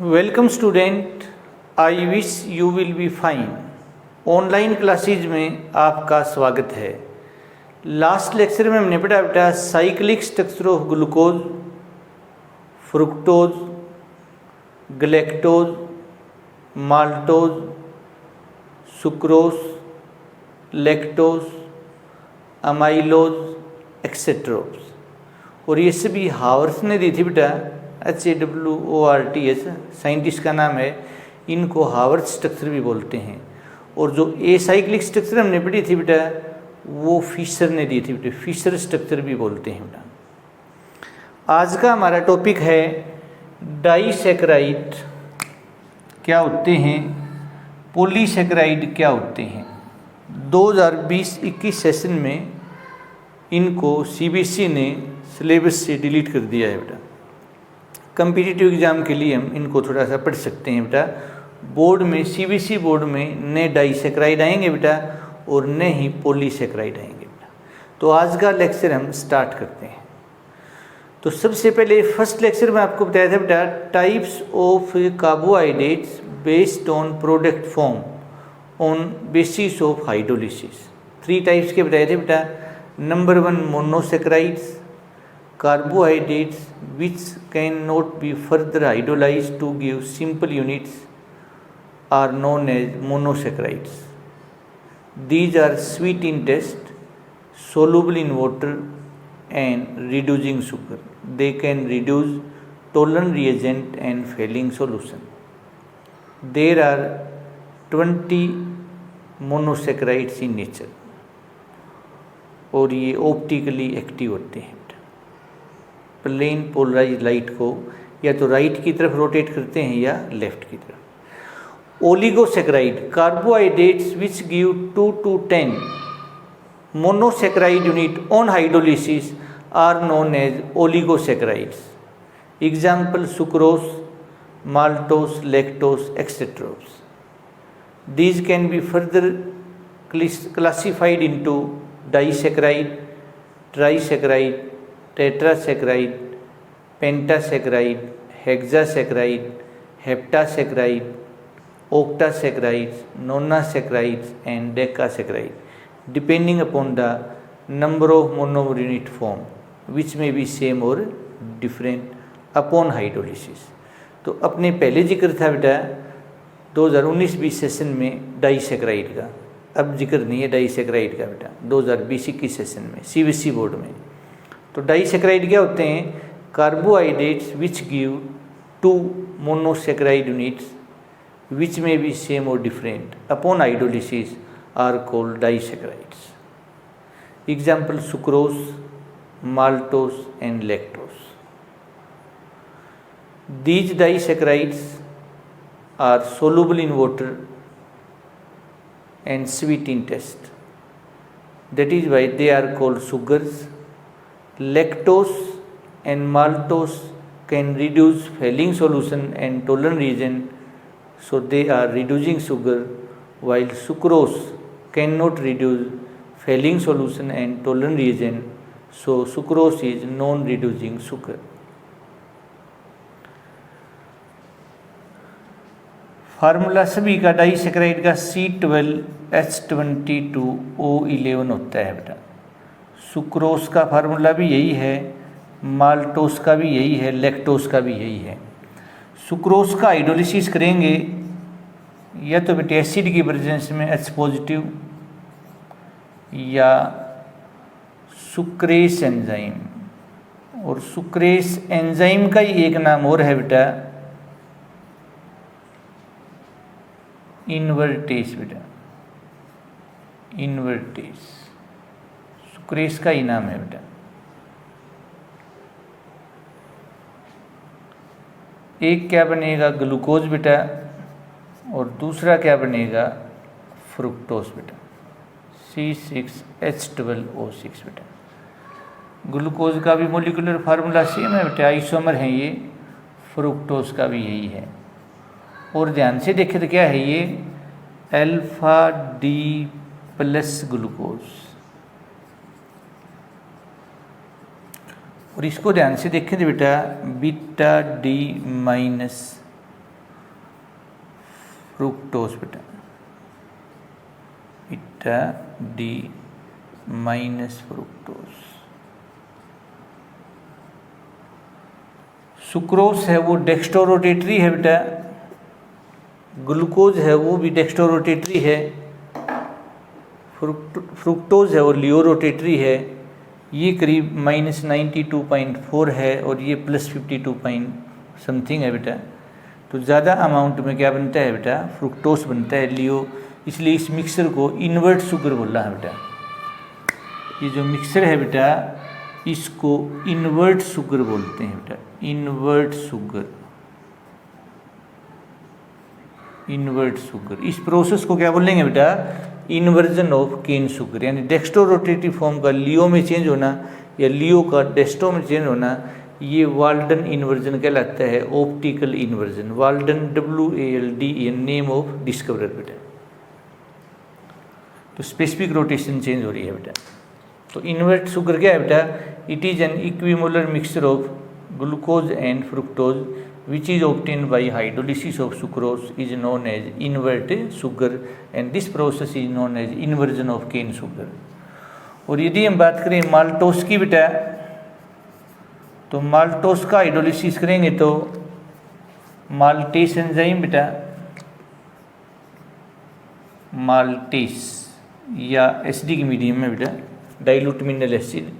Welcome student, I wish you will be fine. Online classes में आपका स्वागत है। लास्ट लेक्चर में हमने पढ़ा बेटा cyclic structure of glucose, fructose, galactose, maltose, sucrose, lactose, amylose etcetera. और ये सभी हावर्स ने दी थी बेटा, HAWORTH साइंटिस्ट का नाम है। इनको हावर्थ स्ट्रक्चर भी बोलते हैं। और जो एसाइक्लिक स्ट्रक्चर हमने पढ़ी थी बेटा वो फिशर ने दी थी बेटा, फिशर स्ट्रक्चर भी बोलते हैं बेटा। आज का हमारा टॉपिक है डाइसैकेराइड क्या होते हैं, पॉलीसैकेराइड क्या होते हैं। 2020-21 सेशन में इनको CBSE ने सिलेबस से डिलीट कर दिया है बेटा। कम्पिटिटिव एग्ज़ाम के लिए हम इनको थोड़ा सा पढ़ सकते हैं बेटा। बोर्ड में CBSE बोर्ड में न डाइसैकेराइड आएंगे बेटा और न ही पॉलीसैकेराइड आएंगे बेटा। तो आज का लेक्चर हम स्टार्ट करते हैं। तो सबसे पहले फर्स्ट लेक्चर में आपको बताया था बेटा types of carbohydrates based on product form on basis of hydrolysis. 3 types के बताए थे बेटा। Number 1 monosaccharides, carbohydrates which cannot be further hydrolyzed to give simple units are known as monosaccharides. These are sweet in taste, soluble in water and reducing sugar. They can reduce tolerant reagent and failing solution. There are 20 monosaccharides in nature और ये optically active होते हैं। Plane polarise light को या तो right की तरफ rotate करते हैं या लेफ्ट की तरफ। Oligosaccharide carbohydrates which give 2 to 10 monosaccharide unit on hydrolysis are known as oligosaccharides. Example sucrose, maltose, lactose etcetera. These can be further classified into disaccharide, trisaccharide, tetrasaccharide, pentasaccharide, hexasaccharide, heptasaccharide, octasaccharides, nonasaccharides and decasaccharides depending upon the number of monomer unit formed which may be same or different upon hydrolysis। तो अपने पहले जिक्र था बेटा 2019-20 session में disaccharide का, अब जिक्र नहीं है डाइसैकेराइड का बेटा 2020-21 सेशन में CBSE बोर्ड में। तो डाइसैकेराइड क्या होते हैं? Carbohydrates which give 2 monosaccharide units which may be same और different upon hydrolysis are called disaccharides. Example sucrose, maltose and lactose. These disaccharides are soluble in water and sweet in taste. That is why they are called sugars. Lactose and maltose can reduce failing solution and tolerant reagent, so they are reducing sugar, while sucrose cannot reduce failing solution and tolerant reagent, so sucrose is non-reducing sugar. Formula सभी का disaccharide का C12H22O11 होता है बेटा। Sucrose का formula भी यही है, माल्टोस का भी यही है, लैक्टोस का भी यही है। सुक्रोज का हाइड्रोलिसिस करेंगे या तो बेटे एसिड की प्रेजेंस में H पॉजिटिव या सुक्रेस एंजाइम, और सुक्रेस एंजाइम का ही एक नाम और है बेटा इन्वर्टेस बेटा, इन्वर्टेस सुक्रेस का ही नाम है बेटा। एक क्या बनेगा ग्लूकोज बेटा और दूसरा क्या बनेगा फ्रुक्टोज बेटा, C6H12O6 बेटा। ग्लूकोज का भी मोलिकुलर फार्मूला सेम है बेटा, आइसोमर है ये। फ्रुक्टोज का भी यही है। और ध्यान से देखें तो क्या है ये अल्फा डी प्लस ग्लूकोज, और इसको ध्यान से देखें तो बेटा बीटा डी माइनस फ्रुक्टोज बेटा, beta D minus fructose. Sucrose है वो डेक्स्ट्रोरोटेटरी है बेटा, ग्लूकोज है वो भी डेक्स्ट्रोरोटेटरी है, फ्रुक्टोज है वो लियोरोटेटरी है। ये करीब -92.4 है और ये +52 पॉइंट समथिंग है बेटा। तो ज़्यादा अमाउंट में क्या बनता है बेटा, फ्रुक्टोज बनता है, लियो, इसलिए इस मिक्सर को इन्वर्ट शुगर बोला है बेटा। ये जो मिक्सर है बेटा इसको इन्वर्ट शुगर बोलते हैं बेटा, इन्वर्ट शुगर, इन्वर्ट शुगर। इस प्रोसेस को क्या बोलेंगे बेटा, इन्वर्जन ऑफ केन शुगर, यानी डेक्स्ट्रोरोटेटिव फॉर्म का लियो में चेंज होना या लियो का डेस्टो में चेंज होना, ये वाल्डन इन्वर्जन कहलाता है, optical inversion. Walden WALDEN name of discoverer बेटा। तो स्पेसिफिक रोटेशन चेंज हो रही है बेटा। तो इन्वर्ट शुगर क्या है बेटा, it is an equimolar mixture of glucose and fructose which is obtained by hydrolysis of sucrose is known as invert sugar and this process is known as inversion of cane sugar। और यदि हम बात करें maltose की बेटा, तो maltose का hydrolysis करेंगे तो माल्टेस एंजाइम बेटा, माल्टेस या एसिडिक मीडियम में बेटा डाइल्यूट मिनरल एसिड,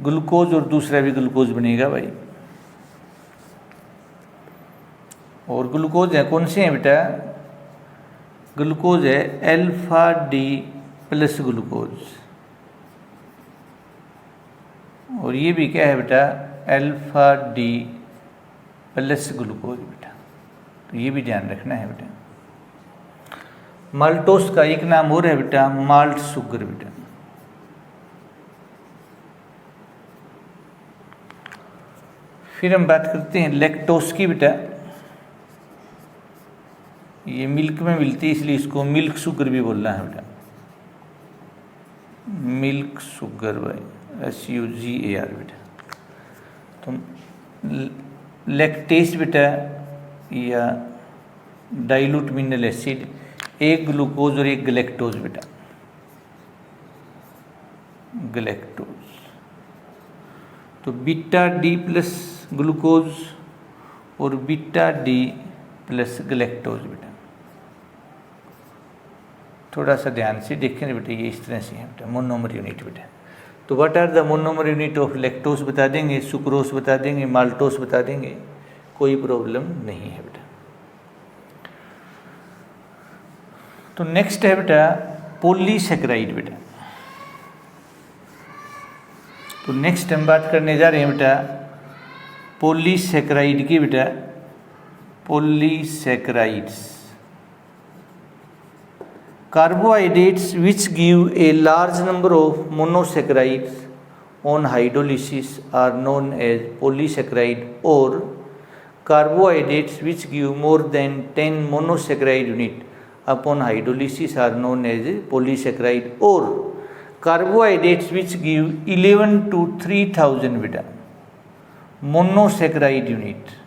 ग्लूकोज और दूसरा भी ग्लूकोज बनेगा भाई। और ग्लूकोज है कौन से हैं बेटा, ग्लूकोज है अल्फा डी प्लस ग्लूकोज, और ये भी क्या है बेटा, अल्फा डी प्लस ग्लूकोज बेटा। तो ये भी ध्यान रखना है बेटा। माल्टोस का एक नाम और है बेटा माल्ट शुगर बेटा। फिर हम बात करते हैं लैक्टोस की बेटा। ये मिल्क में मिलती है इसलिए इसको मिल्क शुगर भी बोलना है बेटा, मिल्क शुगर भाई, SUGAR बेटा। तो लैक्टेस बेटा या डाइल्यूट मिनरल एसिड, एक ग्लूकोज और एक गलेक्टोज बेटा, गलेक्टोज। तो बीटा डी प्लस ग्लूकोज और बीटा डी प्लस गलेक्टोज बेटा। थोड़ा सा ध्यान से देखें बेटा, ये इस तरह से है बेटा मोनोमर यूनिट बेटा। तो what are the monomer unit of lactose बता देंगे, सुक्रोज बता देंगे, माल्टोस बता देंगे, कोई प्रॉब्लम नहीं है बेटा। तो नेक्स्ट है बेटा पॉलीसैकेराइड बेटा। तो नेक्स्ट हम बात करने जा रहे हैं बेटा पॉलीसैकेराइड की बेटा। Polysaccharides, carbohydrates which give a large number of monosaccharides on hydrolysis are known as polysaccharide, or carbohydrates which give more than 10 monosaccharide unit upon hydrolysis are known as polysaccharide, or carbohydrates which give 11 to 3000 beta monosaccharide unit,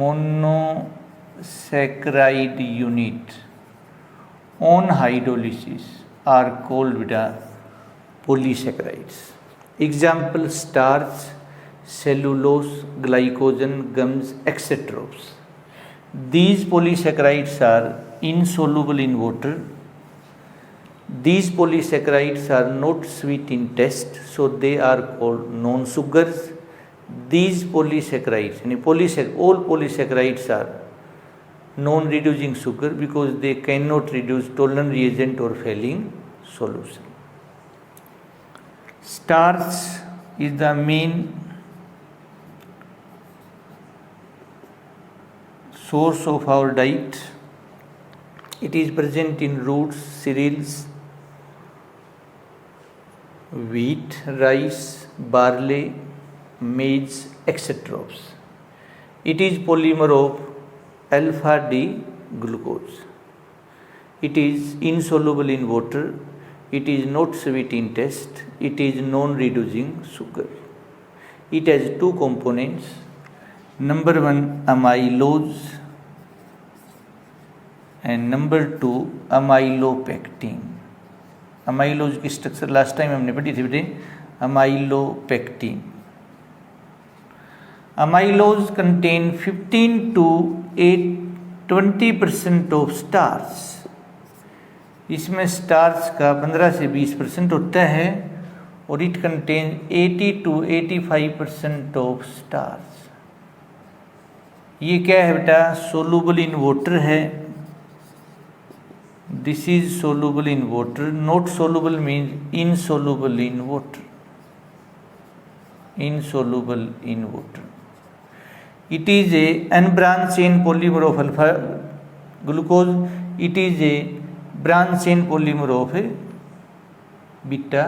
monosaccharide unit on hydrolysis are called beta polysaccharides। Example starch, cellulose, glycogen, gums, etc. These polysaccharides are insoluble in water. These polysaccharides are not sweet in taste, so they are called non-sugars। These polysaccharides, all polysaccharides are non-reducing sugar because they cannot reduce tolerant reagent or failing solution। Starch is the main source of our diet. It is present in roots, cereals, wheat, rice, barley, maize, etc. It is polymer of alpha D glucose। It is insoluble in water, it is not sweet in taste, it is non-reducing sugar। It has two components, number one amylose and number 2 amylopectin. Amylose की structure last time हमने पढ़ी थी बेटे, amylopectin. Amylose contain 15 to 20% of starch. इसमें starch का 15 से 20% होता है और it contain 80 to 85% of starch. ये क्या है बेटा, सोलूबल इन वाटर है। This is soluble in water, not soluble means insoluble in water, insoluble in water. It is a unbranched chain polymer of alpha glucose. It is a branched chain polymer of beta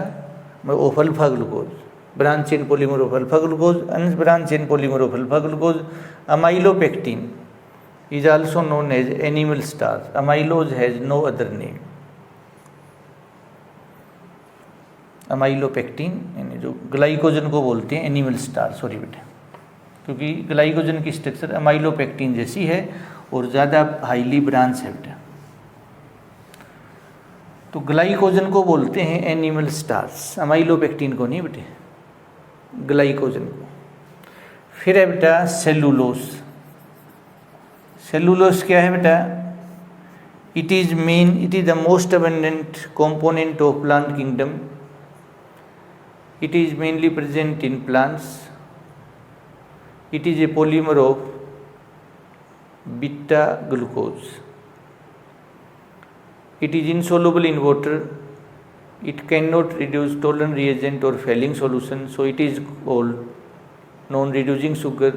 of alpha glucose. Branched chain polymer of alpha glucose, unbranched chain polymer of alpha glucose. Amylopectin is also known as animal starch. Amylose has no other name. Amylopectin यानी जो glycogen को बोलते हैं animal starch, sorry बेटा, क्योंकि glycogen की structure amylopectin जैसी है और ज़्यादा हाईली ब्रांच है बेटा। तो ग्लाइकोजन को बोलते हैं एनिमल स्टार्च, अमाइलोपेक्टिन को नहीं बेटे, ग्लाइकोजन को। फिर है बेटा सेलुलोज। सेलुलोज क्या है बेटा, it is the most abundant component of plant kingdom. It is mainly present in plants. It is a polymer of beta glucose. It is insoluble in water. It cannot reduce tolerant reagent or failing solution, so it is called non-reducing sugar.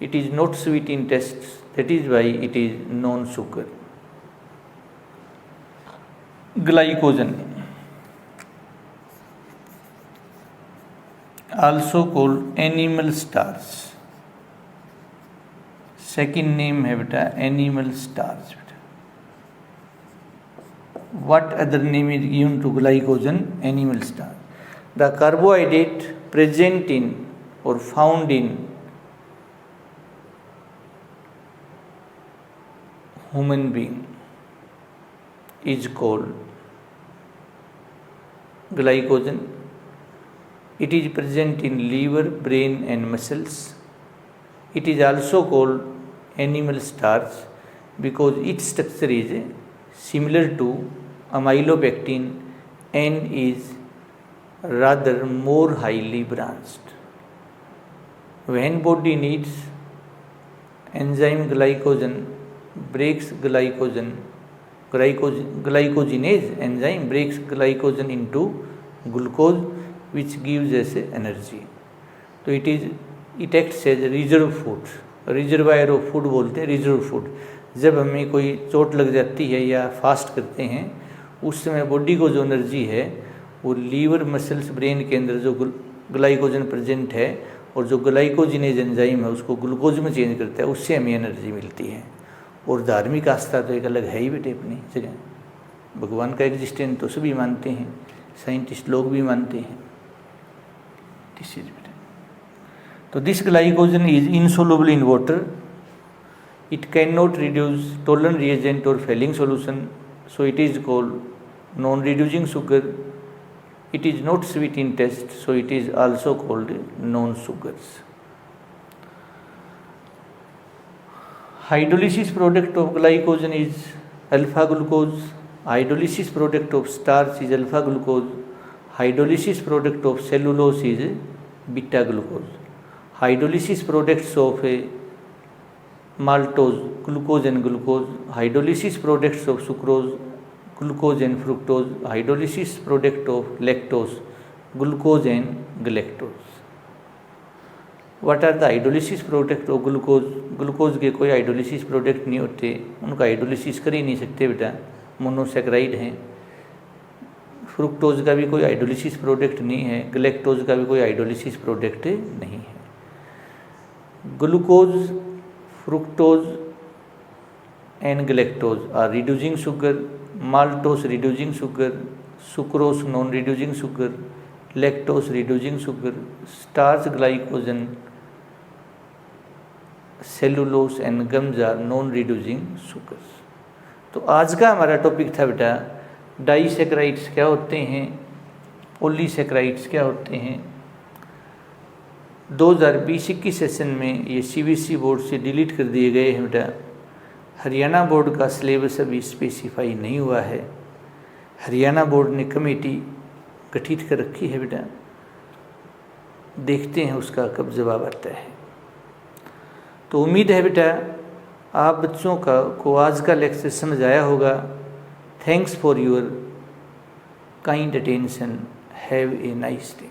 It is not sweet in taste, that is why it is non-sugar. Glycogen, also called animal starch. Second name है बेटा animal starch. What other name is given to glycogen? Animal starch. The carbohydrate present in or found in human being is called glycogen. It is present in liver, brain and muscles. It is also called animal starch because its structure is similar to amylopectin and is rather more highly branched. When body needs enzyme glycogen breaks glycogenase enzyme breaks glycogen into glucose which gives us energy. तो it acts as reserve food, reservoir of food बोलते हैं, reserve food. जब हमें कोई चोट लग जाती है या फास्ट करते हैं उस समय बॉडी को जो एनर्जी है वो लीवर, मसल्स, ब्रेन के अंदर जो ग्लाइकोजन प्रेजेंट है और जो ग्लाइकोजिनेज एंजाइम है उसको ग्लूकोज में चेंज करता है, उससे हमें एनर्जी मिलती है। और धार्मिक आस्था तो एक अलग है ही बेटे अपनी जगह, भगवान का एग्जिस्टेंस तो सभी मानते हैं, साइंटिस्ट लोग भी मानते हैं। तो this glycogen is insoluble in water, it can not reduce Tollens reagent और Fehling solution, so it is called non reducing sugar. It is not sweet in taste, so it is also called non sugars. Hydrolysis product of glycogen is alpha glucose. Hydrolysis product of starch is alpha glucose. Hydrolysis product of cellulose is beta glucose. Hydrolysis products of maltose, glucose and glucose. Hydrolysis products of sucrose, glucose and fructose. Hydrolysis product of lactose, glucose and galactose. What are the hydrolysis product of glucose? Glucose के कोई hydrolysis product नहीं होते, उनका hydrolysis कर ही नहीं सकते बेटा, monosaccharide हैं। फ्रुक्टोज का भी कोई हाइड्रोलिसिस प्रोडक्ट नहीं है, गलेक्टोज का भी कोई हाइड्रोलिसिस प्रोडक्ट नहीं है। Glucose, fructose and galactose are reducing sugar, maltose reducing sugar, sucrose non reducing sugar, lactose reducing sugar, starch, glycogen, cellulose and gums are non-reducing sugars. तो आज का हमारा टॉपिक था बेटा डाइसैकेराइड्स क्या होते हैं, पॉलीसैकेराइड्स क्या होते हैं। 2020-21 सेशन में ये CBSE बोर्ड से डिलीट कर दिए गए हैं बेटा। हरियाणा बोर्ड का सिलेबस अभी स्पेसिफाई नहीं हुआ है। हरियाणा बोर्ड ने कमेटी गठित कर रखी है बेटा, देखते हैं उसका कब जवाब आता है। तो उम्मीद है बेटा आप बच्चों को आज का लेक्चर समझ आया होगा। Thanks for your kind attention. Have a nice day.